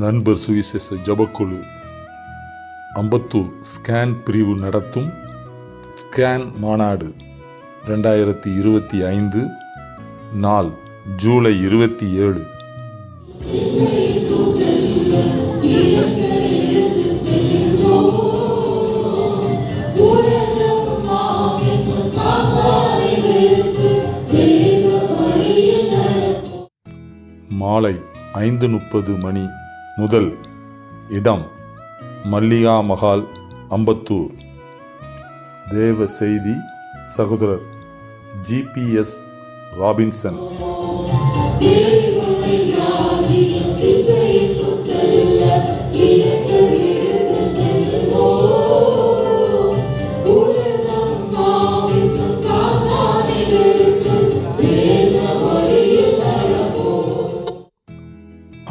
நண்பர் சுவிசேஷ ஜபக்குழு அம்பத்தூர் ஸ்கேன் பிரிவு நடத்தும் ஸ்கேன் மாநாடு 2025 நாள் ஜூலை 27. மாலை 5:30 மணி முதல். இடம் மல்லிகா மஹால், அம்பத்தூர். தேவ செய்தி சகோதரர் ஜிபிஎஸ் ராபின்சன்.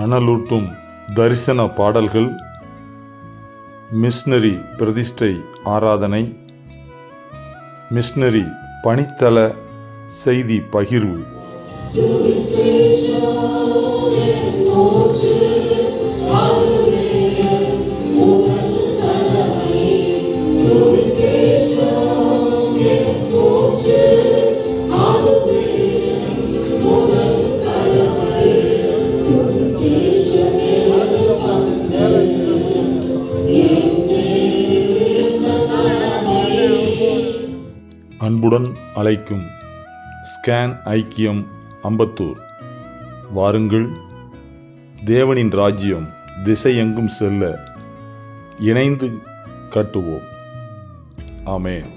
அனலூட்டும் தரிசன பாடல்கள், மிஷனரி பிரதிஷ்டை ஆராதனை, மிஷனரி பணித்தள செய்தி பகிர்வு. அன்புடன் அழைக்கும் ஸ்கேன் ஐக்கியம் அம்பத்தூர். வாருங்கள், தேவனின் ராஜ்யம் திசையெங்கும் செல்ல இணைந்து கட்டுவோம். ஆமென்.